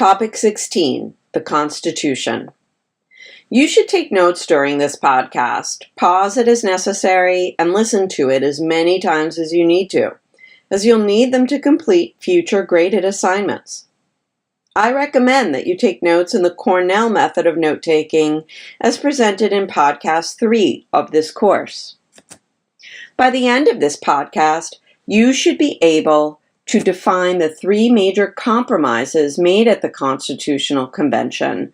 Topic 16, the Constitution. You should take notes during this podcast, pause it as necessary, and listen to it as many times as you need to, as you'll need them to complete future graded assignments. I recommend that you take notes in the Cornell method of note-taking as presented in podcast 3 of this course. By the end of this podcast, you should be able to define the 3 major compromises made at the Constitutional Convention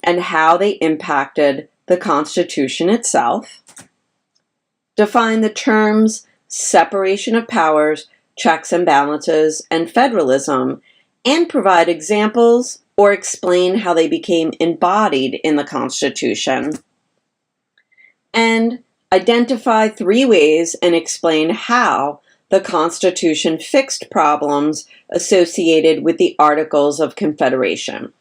and how they impacted the Constitution itself. Define the terms separation of powers, checks and balances, and federalism, and provide examples or explain how they became embodied in the Constitution. And identify 3 ways and explain how the Constitution fixed problems associated with the Articles of Confederation.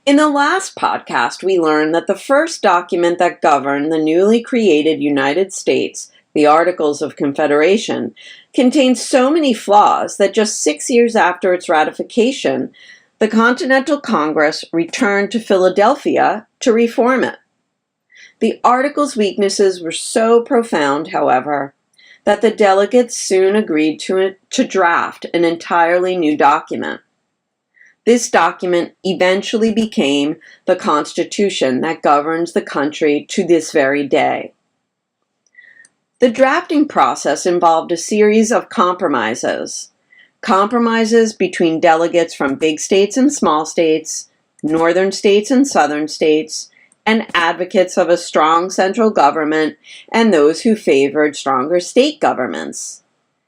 In the last podcast, we learned that the first document that governed the newly created United States, the Articles of Confederation, contained so many flaws that just 6 years after its ratification, the Continental Congress returned to Philadelphia to reform it. The Article's weaknesses were so profound, however, that the delegates soon agreed to draft an entirely new document. This document eventually became the Constitution that governs the country to this very day. The drafting process involved a series of compromises between delegates from big states and small states, northern states and southern states, and advocates of a strong central government and those who favored stronger state governments.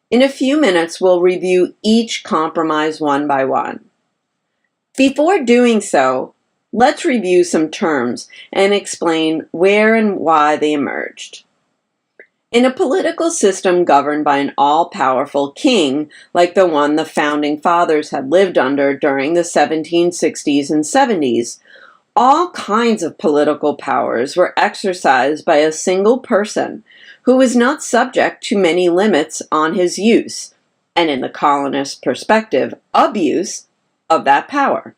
In a few minutes, we'll review each compromise one by one. Before doing so, let's review some terms and explain where and why they emerged. In a political system governed by an all-powerful king, like the one the Founding Fathers had lived under during the 1760s and 70s, all kinds of political powers were exercised by a single person who was not subject to many limits on his use, and in the colonist perspective, abuse of that power.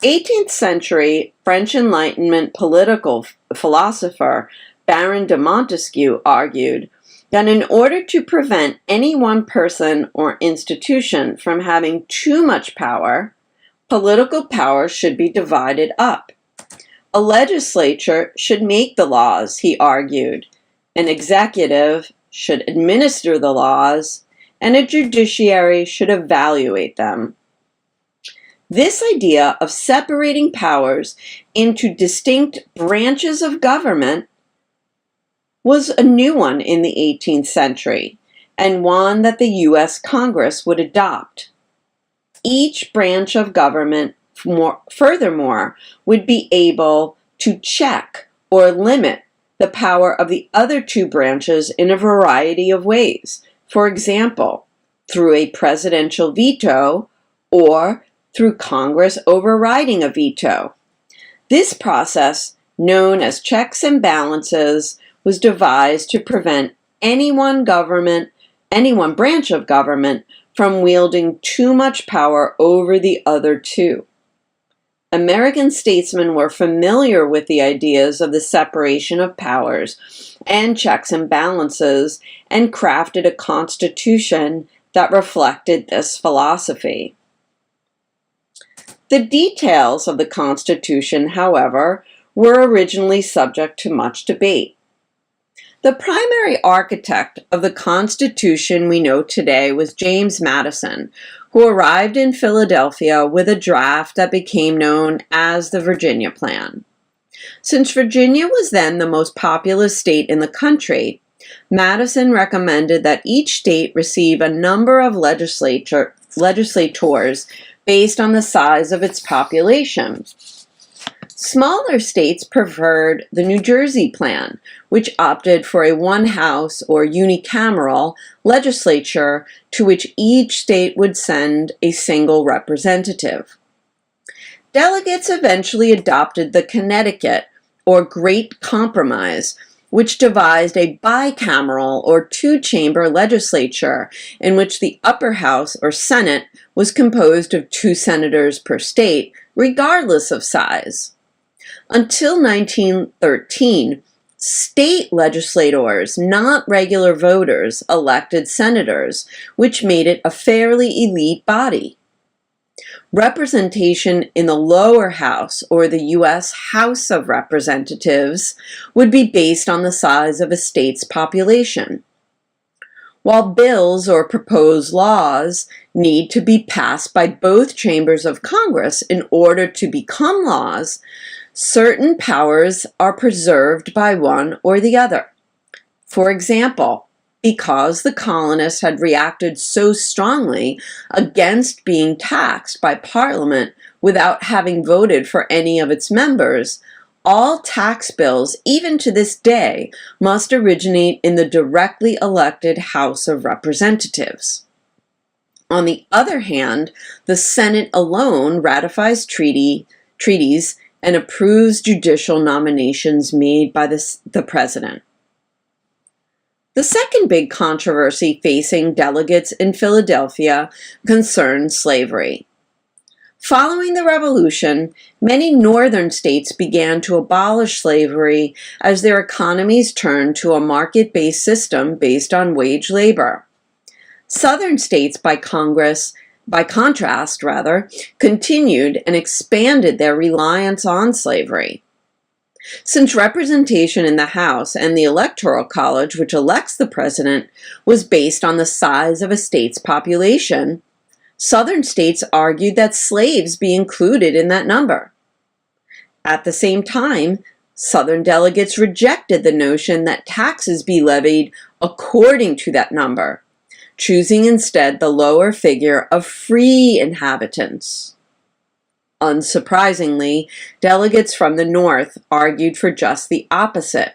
18th century French Enlightenment political philosopher Baron de Montesquieu argued that in order to prevent any one person or institution from having too much power, political power should be divided up. A legislature should make the laws, he argued. An executive should administer the laws, and a judiciary should evaluate them. This idea of separating powers into distinct branches of government was a new one in the 18th century, and one that the U.S. Congress would adopt. Each branch of government, furthermore, would be able to check or limit the power of the other 2 branches in a variety of ways. For example, through a presidential veto or through Congress overriding a veto. This process, known as checks and balances, was devised to prevent any one branch of government from wielding too much power over the other 2. American statesmen were familiar with the ideas of the separation of powers and checks and balances and crafted a constitution that reflected this philosophy. The details of the Constitution, however, were originally subject to much debate. The primary architect of the Constitution we know today was James Madison, who arrived in Philadelphia with a draft that became known as the Virginia Plan. Since Virginia was then the most populous state in the country, Madison recommended that each state receive a number of legislators based on the size of its population. Smaller states preferred the New Jersey Plan, which opted for a one-house or unicameral legislature to which each state would send a single representative. Delegates eventually adopted the Connecticut, or Great Compromise, which devised a bicameral or two-chamber legislature in which the upper house or Senate was composed of 2 senators per state, regardless of size. Until 1913, state legislators, not regular voters, elected senators, which made it a fairly elite body. Representation in the lower house, or the U.S. House of Representatives, would be based on the size of a state's population. While bills or proposed laws need to be passed by both chambers of Congress in order to become laws, certain powers are preserved by one or the other. For example, because the colonists had reacted so strongly against being taxed by Parliament without having voted for any of its members, all tax bills, even to this day, must originate in the directly elected House of Representatives. On the other hand, the Senate alone ratifies treaties and approves judicial nominations made by the President. The second big controversy facing delegates in Philadelphia concerned slavery. Following the Revolution, many northern states began to abolish slavery as their economies turned to a market-based system based on wage labor. Southern states, by contrast, continued and expanded their reliance on slavery. Since representation in the House and the Electoral College, which elects the president, was based on the size of a state's population, Southern states argued that slaves be included in that number. At the same time, Southern delegates rejected the notion that taxes be levied according to that number, choosing instead the lower figure of free inhabitants. Unsurprisingly, delegates from the North argued for just the opposite,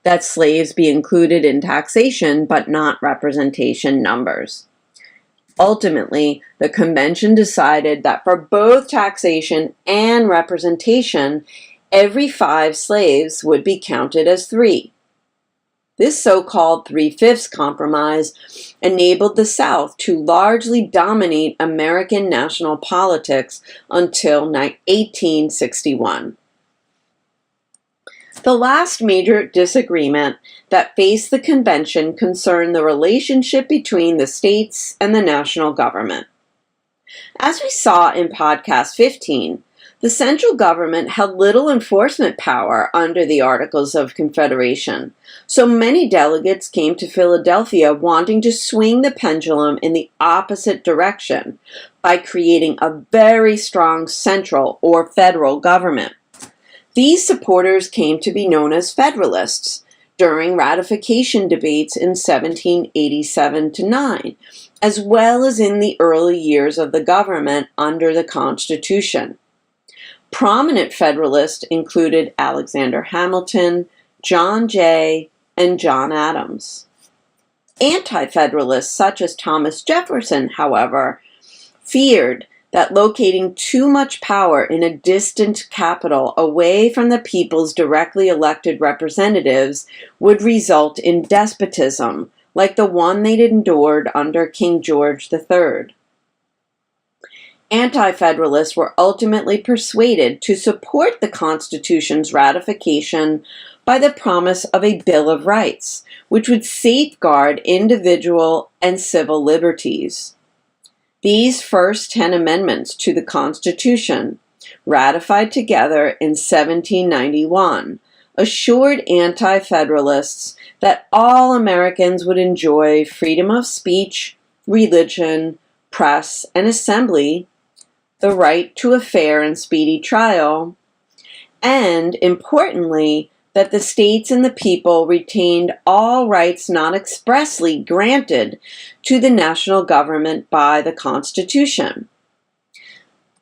that slaves be included in taxation but not representation numbers. Ultimately, the convention decided that for both taxation and representation, every 5 slaves would be counted as 3. This so-called 3/5 compromise enabled the South to largely dominate American national politics until 1861. The last major disagreement that faced the convention concerned the relationship between the states and the national government. As we saw in podcast 15, the central government had little enforcement power under the Articles of Confederation, so many delegates came to Philadelphia wanting to swing the pendulum in the opposite direction by creating a very strong central or federal government. These supporters came to be known as Federalists during ratification debates in 1787-9, as well as in the early years of the government under the Constitution. Prominent Federalists included Alexander Hamilton, John Jay, and John Adams. Anti-Federalists such as Thomas Jefferson, however, feared that locating too much power in a distant capital away from the people's directly elected representatives would result in despotism, like the one they'd endured under King George III. Anti-Federalists were ultimately persuaded to support the Constitution's ratification by the promise of a Bill of Rights, which would safeguard individual and civil liberties. These first 10 amendments to the Constitution, ratified together in 1791, assured anti-Federalists that all Americans would enjoy freedom of speech, religion, press, and assembly, the right to a fair and speedy trial, and, importantly, that the states and the people retained all rights not expressly granted to the national government by the Constitution.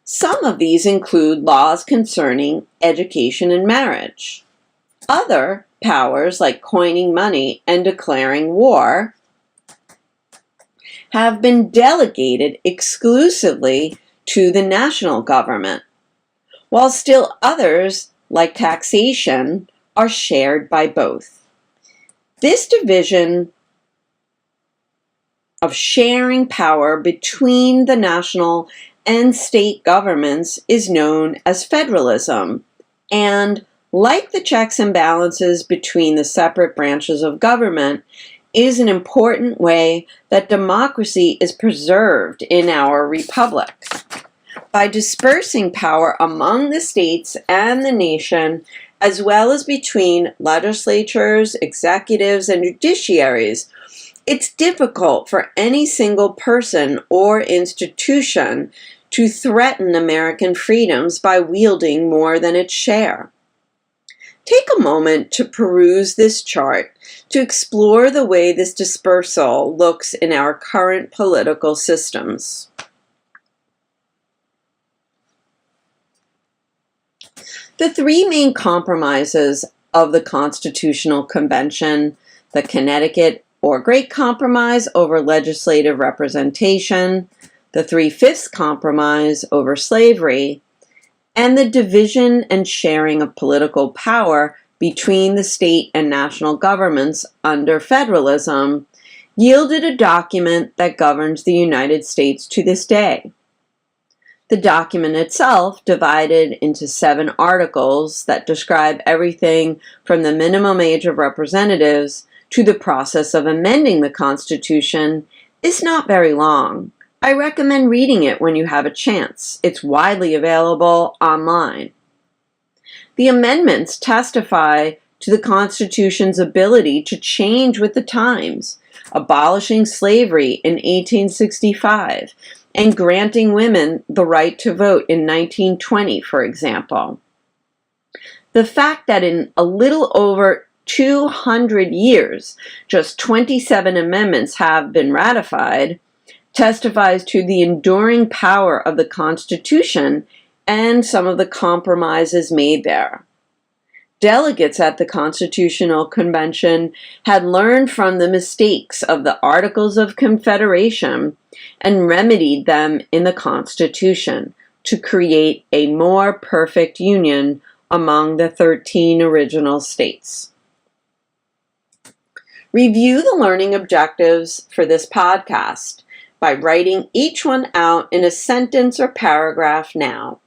Some of these include laws concerning education and marriage. Other powers, like coining money and declaring war, have been delegated exclusively to the national government, while still others, like taxation, are shared by both. This division of sharing power between the national and state governments is known as federalism, and like the checks and balances between the separate branches of government, is an important way that democracy is preserved in our republic. By dispersing power among the states and the nation, as well as between legislatures, executives, and judiciaries, it's difficult for any single person or institution to threaten American freedoms by wielding more than its share. Take a moment to peruse this chart to explore the way this dispersal looks in our current political systems. The three main compromises of the Constitutional Convention, the Connecticut or Great Compromise over legislative representation, the 3/5 Compromise over slavery, and the division and sharing of political power between the state and national governments under federalism, yielded a document that governs the United States to this day. The document itself, divided into 7 articles that describe everything from the minimum age of representatives to the process of amending the Constitution, is not very long. I recommend reading it when you have a chance. It's widely available online. The amendments testify to the Constitution's ability to change with the times, abolishing slavery in 1865 and granting women the right to vote in 1920, for example. The fact that in a little over 200 years, just 27 amendments have been ratified, testifies to the enduring power of the Constitution and some of the compromises made there. Delegates at the Constitutional Convention had learned from the mistakes of the Articles of Confederation and remedied them in the Constitution to create a more perfect union among the 13 original states. Review the learning objectives for this podcast by writing each one out in a sentence or paragraph now.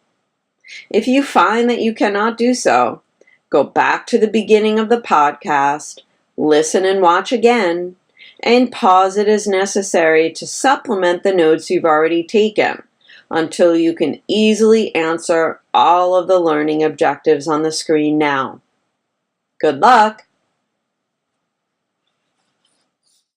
If you find that you cannot do so, go back to the beginning of the podcast, listen and watch again, and pause it as necessary to supplement the notes you've already taken until you can easily answer all of the learning objectives on the screen now. Good luck!